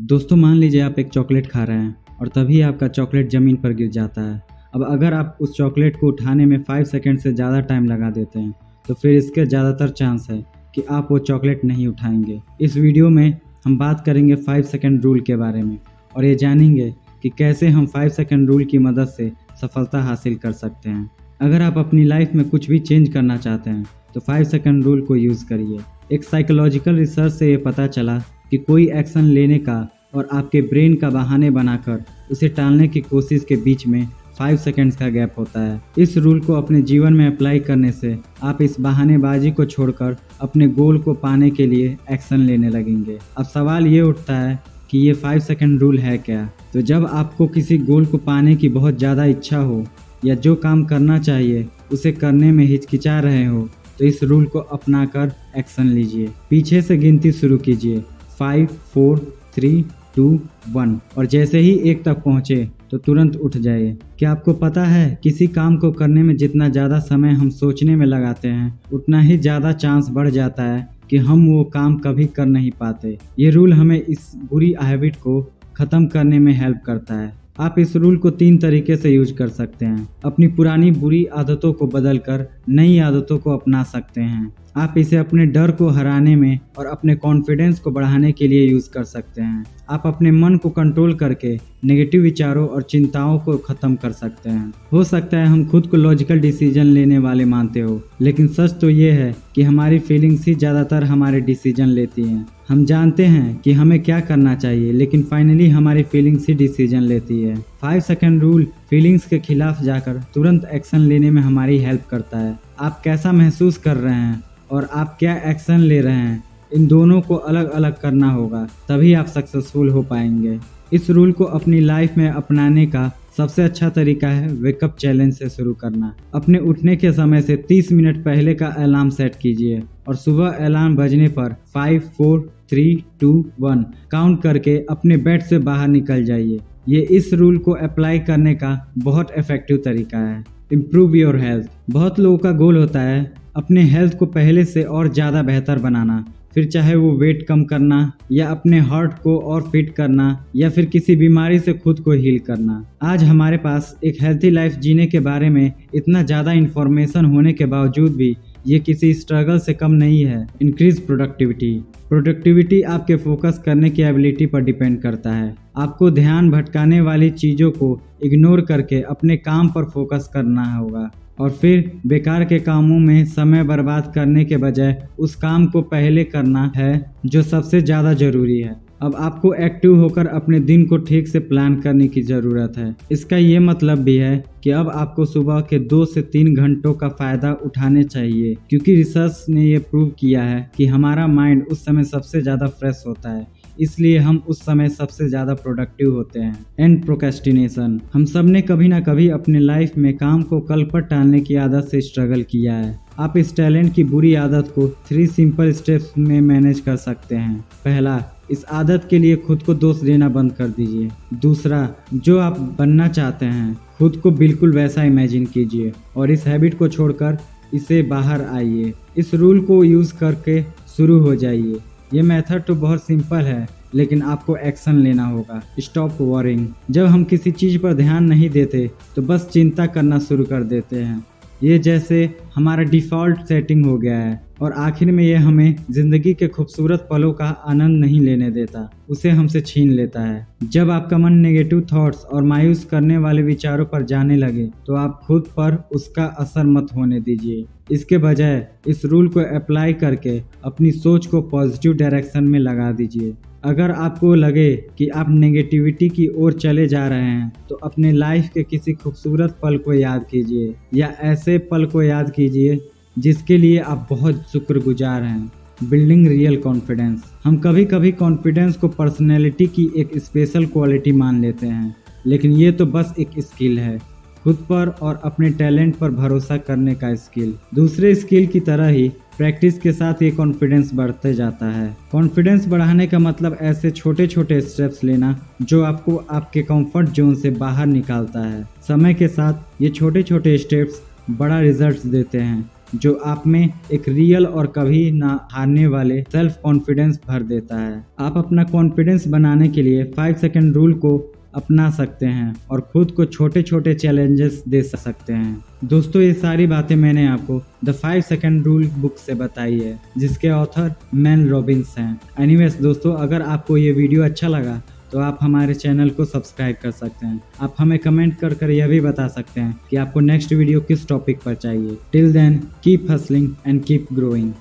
दोस्तों मान लीजिए आप एक चॉकलेट खा रहे हैं और तभी आपका चॉकलेट ज़मीन पर गिर जाता है। अब अगर आप उस चॉकलेट को उठाने में 5 सेकंड से ज़्यादा टाइम लगा देते हैं तो फिर इसके ज़्यादातर चांस है कि आप वो चॉकलेट नहीं उठाएंगे। इस वीडियो में हम बात करेंगे 5 सेकंड रूल के बारे में और ये जानेंगे कि कैसे हम 5 सेकंड रूल की मदद से सफलता हासिल कर सकते हैं। अगर आप अपनी लाइफ में कुछ भी चेंज करना चाहते हैं तो 5 सेकंड रूल को यूज़ करिए। एक साइकोलॉजिकल रिसर्च से ये पता चला कि कोई एक्शन लेने का और आपके ब्रेन का बहाने बनाकर उसे टालने की कोशिश के बीच में 5 सेकंड्स का गैप होता है। इस रूल को अपने जीवन में अप्लाई करने से आप इस बहानेबाजी को छोड़कर अपने गोल को पाने के लिए एक्शन लेने लगेंगे। अब सवाल ये उठता है कि ये 5 सेकंड रूल है क्या? तो जब आपको किसी गोल को पाने की बहुत ज़्यादा इच्छा हो या जो काम करना चाहिए उसे करने में हिचकिचा रहे हो तो इस रूल को अपनाकर एक्शन लीजिए। पीछे से गिनती शुरू कीजिए 5, 4, 3, 2, 1 और जैसे ही 1 तक पहुँचे तो तुरंत उठ जाइए। क्या आपको पता है किसी काम को करने में जितना ज़्यादा समय हम सोचने में लगाते हैं उतना ही ज़्यादा चांस बढ़ जाता है कि हम वो काम कभी कर नहीं पाते। ये रूल हमें इस बुरी हैबिट को ख़त्म करने में हेल्प करता है। आप इस रूल को 3 तरीके से यूज कर सकते हैं। अपनी पुरानी बुरी आदतों को बदलकर नई आदतों को अपना सकते हैं। आप इसे अपने डर को हराने में और अपने कॉन्फिडेंस को बढ़ाने के लिए यूज़ कर सकते हैं। आप अपने मन को कंट्रोल करके नेगेटिव विचारों और चिंताओं को ख़त्म कर सकते हैं। हो सकता है हम खुद को लॉजिकल डिसीजन लेने वाले मानते हो, लेकिन सच तो ये है कि हमारी फीलिंग्स ही ज़्यादातर हमारे डिसीजन लेती हैं। हम जानते हैं कि हमें क्या करना चाहिए, लेकिन फाइनली हमारी फीलिंग्स ही डिसीजन लेती है। 5 सेकंड रूल फीलिंग्स के खिलाफ जाकर तुरंत एक्शन लेने में हमारी हेल्प करता है। आप कैसा महसूस कर रहे हैं और आप क्या एक्शन ले रहे हैं, इन दोनों को अलग अलग करना होगा, तभी आप सक्सेसफुल हो पाएंगे। इस रूल को अपनी लाइफ में अपनाने का सबसे अच्छा तरीका है वेकअप चैलेंज से शुरू करना। अपने उठने के समय से 30 मिनट पहले का अलार्म सेट कीजिए और सुबह अलार्म बजने पर 5, 4, 3, 2, 1 काउंट करके अपने बेड से बाहर निकल जाइए। ये इस रूल को अप्लाई करने का बहुत इफेक्टिव तरीका है। Improve your health. बहुत लोगों का गोल होता है अपने हेल्थ को पहले से और ज़्यादा बेहतर बनाना, फिर चाहे वो वेट कम करना या अपने हार्ट को और फिट करना या फिर किसी बीमारी से खुद को हील करना। आज हमारे पास एक हेल्थी लाइफ जीने के बारे में इतना ज़्यादा इन्फॉर्मेशन होने के बावजूद भी ये किसी स्ट्रगल से कम नहीं है। Increase productivity. प्रोडक्टिविटी आपके फोकस करने की एबिलिटी पर डिपेंड करता है। आपको ध्यान भटकाने वाली चीज़ों को इग्नोर करके अपने काम पर फोकस करना होगा और फिर बेकार के कामों में समय बर्बाद करने के बजाय उस काम को पहले करना है जो सबसे ज़्यादा ज़रूरी है। अब आपको एक्टिव होकर अपने दिन को ठीक से प्लान करने की ज़रूरत है। इसका ये मतलब भी है कि अब आपको सुबह के 2 से 3 घंटों का फ़ायदा उठाने चाहिए, क्योंकि रिसर्च ने ये प्रूव किया है कि हमारा माइंड उस समय सबसे ज़्यादा फ्रेश होता है, इसलिए हम उस समय सबसे ज़्यादा प्रोडक्टिव होते हैं। And procrastination. हम सब ने कभी ना कभी अपने लाइफ में काम को कल पर टालने की आदत से स्ट्रगल किया है। आप इस टैलेंट की बुरी आदत को 3 सिंपल स्टेप्स में मैनेज कर सकते हैं। पहला, इस आदत के लिए खुद को दोष देना बंद कर दीजिए। दूसरा, जो आप बनना चाहते हैं खुद को बिल्कुल वैसा इमेजिन कीजिए और इस हैबिट को छोड़कर इसे बाहर आइए। इस रूल को यूज़ करके शुरू हो जाइए। ये मेथड तो बहुत सिंपल है, लेकिन आपको एक्शन लेना होगा। Stop warring. जब हम किसी चीज़ पर ध्यान नहीं देते तो बस चिंता करना शुरू कर देते हैं। ये जैसे हमारा डिफ़ॉल्ट सेटिंग हो गया है और आखिर में ये हमें ज़िंदगी के खूबसूरत पलों का आनंद नहीं लेने देता, उसे हमसे छीन लेता है। जब आपका मन नेगेटिव थॉट्स और मायूस करने वाले विचारों पर जाने लगे तो आप खुद पर उसका असर मत होने दीजिए। इसके बजाय इस रूल को अप्लाई करके अपनी सोच को पॉजिटिव डायरेक्शन में लगा दीजिए। अगर आपको लगे कि आप नेगेटिविटी की ओर चले जा रहे हैं तो अपने लाइफ के किसी खूबसूरत पल को याद कीजिए या ऐसे पल को याद कीजिए जिसके लिए आप बहुत शुक्रगुजार हैं। Building real confidence. हम कभी कभी कॉन्फिडेंस को पर्सनैलिटी की एक स्पेशल क्वालिटी मान लेते हैं, लेकिन ये तो बस एक स्किल है, खुद पर और अपने टैलेंट पर भरोसा करने का स्किल। दूसरे स्किल की तरह ही प्रैक्टिस के साथ ये कॉन्फिडेंस बढ़ते जाता है। कॉन्फिडेंस बढ़ाने का मतलब ऐसे छोटे छोटे स्टेप्स लेना जो आपको आपके कंफर्ट जोन से बाहर निकालता है। समय के साथ ये छोटे छोटे स्टेप्स बड़ा रिजल्ट्स देते हैं। जो आप में एक रियल और कभी ना हारने वाले सेल्फ कॉन्फिडेंस भर देता है। आप अपना कॉन्फिडेंस बनाने के लिए 5 सेकंड रूल को अपना सकते हैं और खुद को छोटे छोटे चैलेंजेस दे सकते हैं। दोस्तों, ये सारी बातें मैंने आपको द 5 सेकंड रूल बुक से बताई है, जिसके ऑथर मेल रॉबिन्स हैं। एनीवेज दोस्तों, अगर आपको ये वीडियो अच्छा लगा तो आप हमारे चैनल को सब्सक्राइब कर सकते हैं। आप हमें कमेंट कर यह भी बता सकते हैं कि आपको नेक्स्ट वीडियो किस टॉपिक पर चाहिए। Till then, keep hustling and keep growing.